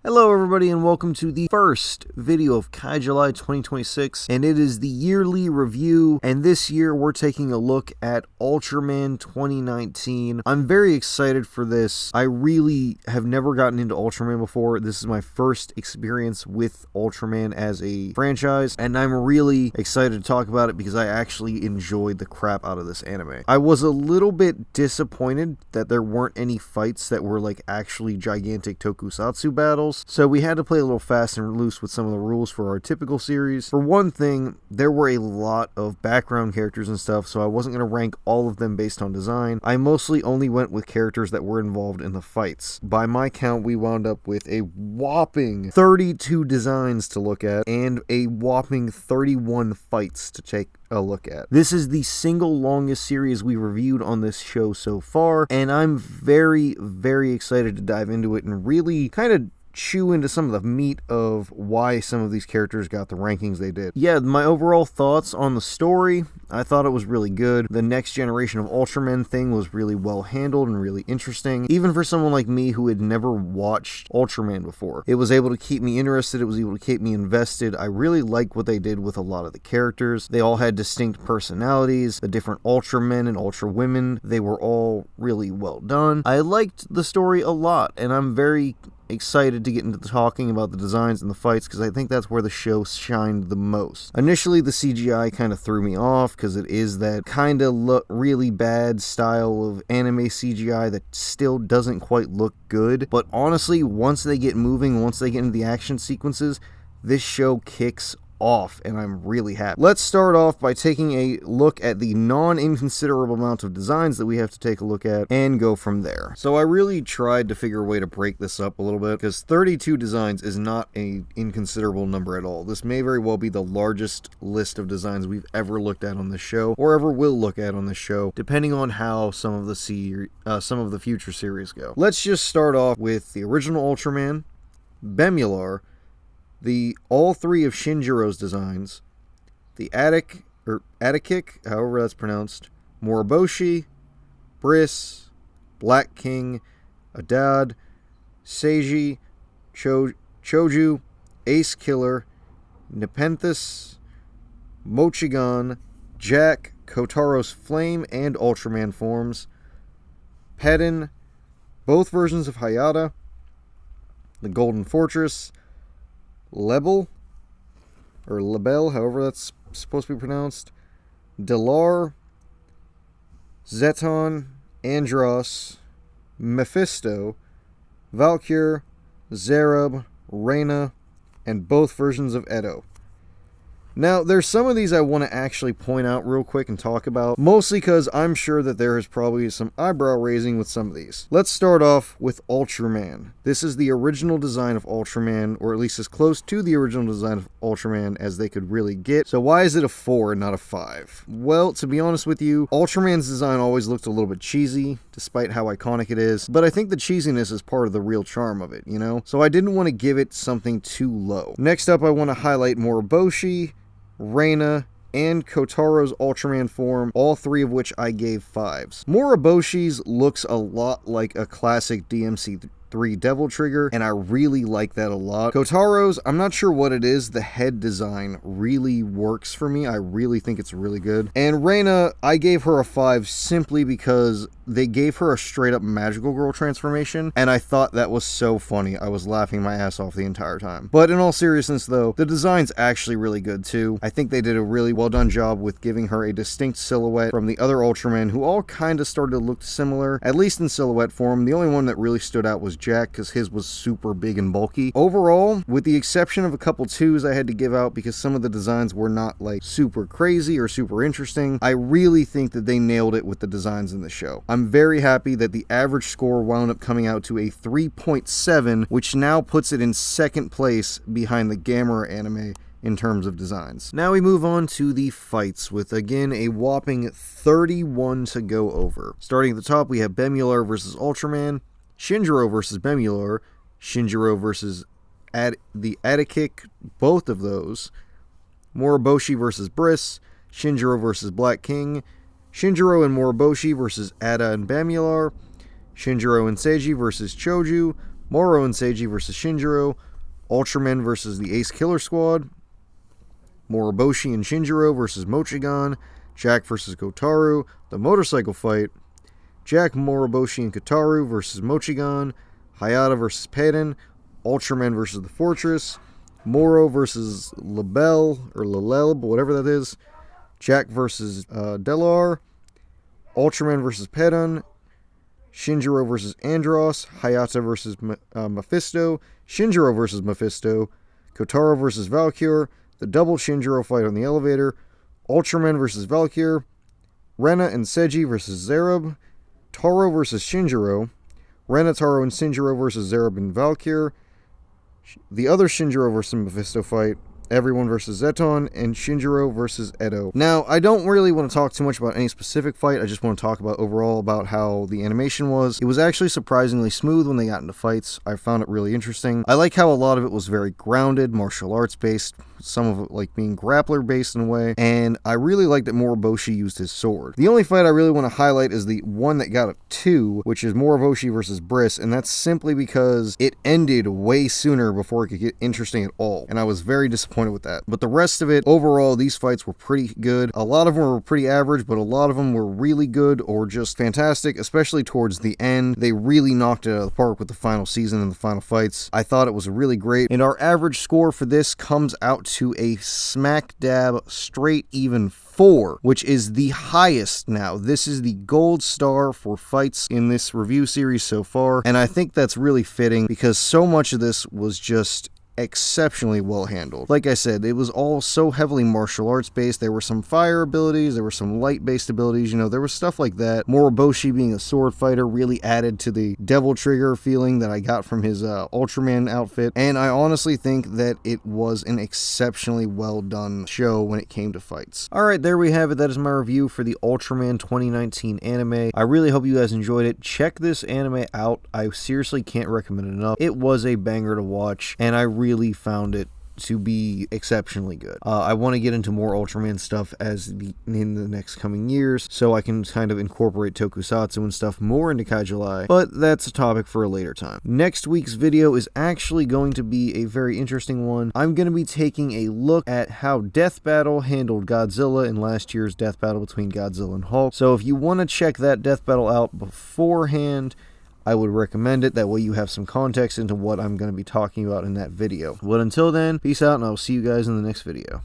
Hello everybody and welcome to the first video of July 2026, and it is the yearly review, and this year we're taking a look at Ultraman 2019. I'm very excited for this. I really have never gotten into Ultraman before. This is my first experience with Ultraman as a franchise, and I'm really excited to talk about it because I actually enjoyed the crap out of this anime. I was a little bit disappointed that there weren't any fights that were like actually gigantic tokusatsu battles. So we had to play a little fast and loose with some of the rules for our typical series. For one thing, there were a lot of background characters and stuff, so I wasn't going to rank all of them based on design. I mostly only went with characters that were involved in the fights. By my count, we wound up with a whopping 32 designs to look at and a whopping 31 fights to take a look at. This is the single longest series we reviewed on this show so far, and I'm very, very excited to dive into it and really kind of chew into some of the meat of why some of these characters got the rankings they did. Yeah, my overall thoughts on the story, I thought it was really good. The next generation of Ultraman thing was really well handled and really interesting, even for someone like me who had never watched Ultraman before. It was able to keep me interested, it was able to keep me invested. I really like what they did with a lot of the characters. They all had distinct personalities, the different Ultramen and Ultra Women, they were all really well done. I liked the story a lot, and I'm very excited to get into talking about the designs and the fights because I think that's where the show shined the most. Initially, the CGI kind of threw me off because it is that kind of really bad style of anime CGI that still doesn't quite look good. But honestly, once they get moving, once they get into the action sequences, this show kicks off, and I'm really happy. Let's start off by taking a look at the non-inconsiderable amount of designs that we have to take a look at and go from there. So I really tried to figure a way to break this up a little bit because 32 designs is not an inconsiderable number at all. This may very well be the largest list of designs we've ever looked at on this show or ever will look at on this show, depending on how some of the future series go. Let's just start off with the original Ultraman, Bemular, all three of Shinjiro's designs, the Attic, however that's pronounced, Moriboshi, Briss, Black King, Adad, Seiji, Choju, Ace Killer, Nepenthes, Mochigan, Jack, Kotaro's Flame and Ultraman forms, Pedin, both versions of Hayata, the Golden Fortress, Lebel, however that's supposed to be pronounced, Delar, Zeton, Andros, Mephisto, Valkyr, Zerub, Reina, and both versions of Edo. Now, there's some of these I want to actually point out real quick and talk about, mostly because I'm sure that there is probably some eyebrow raising with some of these. Let's start off with Ultraman. This is the original design of Ultraman, or at least as close to the original design of Ultraman as they could really get. So why is it a 4 and not a 5? Well, to be honest with you, Ultraman's design always looked a little bit cheesy, despite how iconic it is, but I think the cheesiness is part of the real charm of it, you know? So I didn't want to give it something too low. Next up, I want to highlight Moriboshi, Reina, and Kotaro's Ultraman form, all three of which I gave 5s. Moriboshi's looks a lot like a classic DMC3 Devil Trigger, and I really like that a lot. Kotaro's, I'm not sure what it is, the head design really works for me. I really think it's really good. And Reina, I gave her a 5 simply because they gave her a straight up magical girl transformation, and I thought that was so funny. I was laughing my ass off the entire time. But in all seriousness though, the design's actually really good too. I think they did a really well done job with giving her a distinct silhouette from the other Ultramen who all kind of started to look similar, at least in silhouette form. The only one that really stood out was Jack because his was super big and bulky. Overall, with the exception of a couple 2s I had to give out because some of the designs were not like super crazy or super interesting, I really think that they nailed it with the designs in the show. I'm very happy that the average score wound up coming out to a 3.7, which now puts it in second place behind the Gamera anime in terms of designs. Now we move on to the fights with, again, a whopping 31 to go over. Starting at the top, we have Bemular versus Ultraman, Shinjiro versus Bemular, Shinjiro versus the Attic, both of those, Moriboshi versus Briss, Shinjiro versus Black King, Shinjiro and Moriboshi versus Ada and Bemular, Shinjiro and Seiji versus Choju, Moro and Seiji versus Shinjiro, Ultraman versus the Ace Killer Squad, Moroboshi and Shinjiro versus Mochigan, Jack versus Kotaru, the motorcycle fight, Jack, Moroboshi, and Kotaru versus Mochigan, Hayata versus Peden, Ultraman versus the Fortress, Moro versus Labelle, or Lalelb, whatever that is, Jack versus Delar, Ultraman versus Pedon, Shinjiro versus Andros, Hayata versus Mephisto, Shinjiro versus Mephisto, Kotaro versus Valkyr, the double Shinjiro fight on the elevator, Ultraman versus Valkyr, Rena and Seiji versus Zerub, Taro versus Shinjiro, Rena, Taro, and Shinjiro versus Zerub and Valkyr, the other Shinjiro versus Mephisto fight, Everyone versus Zeton, and Shinjiro versus Edo. Now, I don't really want to talk too much about any specific fight. I just want to talk about overall about how the animation was. It was actually surprisingly smooth when they got into fights. I found it really interesting. I like how a lot of it was very grounded, martial arts based, some of it like being grappler based in a way, and I really like that Moroboshi used his sword. The only fight I really want to highlight is the one that got a 2, which is Moroboshi versus Briss, and that's simply because it ended way sooner before it could get interesting at all, and I was very disappointed with that. But the rest of it, overall, these fights were pretty good. A lot of them were pretty average, but a lot of them were really good or just fantastic, especially towards the end. They really knocked it out of the park with the final season and the final fights. I thought it was really great, and our average score for this comes out to a smack dab straight even 4, which is the highest now. This is the gold star for fights in this review series so far, and I think that's really fitting because so much of this was just exceptionally well handled. Like I said, it was all so heavily martial arts based. There were some fire abilities, there were some light based abilities, you know, there was stuff like that. Moroboshi being a sword fighter really added to the Devil Trigger feeling that I got from his Ultraman outfit, and I honestly think that it was an exceptionally well done show when it came to fights. Alright, there we have it. That is my review for the Ultraman 2019 anime. I really hope you guys enjoyed it. Check this anime out. I seriously can't recommend it enough. It was a banger to watch, and I really found it to be exceptionally good. I want to get into more Ultraman stuff in the next coming years, so I can kind of incorporate tokusatsu and stuff more into Kai July, but that's a topic for a later time. Next week's video is actually going to be a very interesting one. I'm going to be taking a look at how Death Battle handled Godzilla in last year's Death Battle between Godzilla and Hulk, so if you want to check that Death Battle out beforehand, I would recommend it. That way you have some context into what I'm going to be talking about in that video. But until then, peace out, and I'll see you guys in the next video.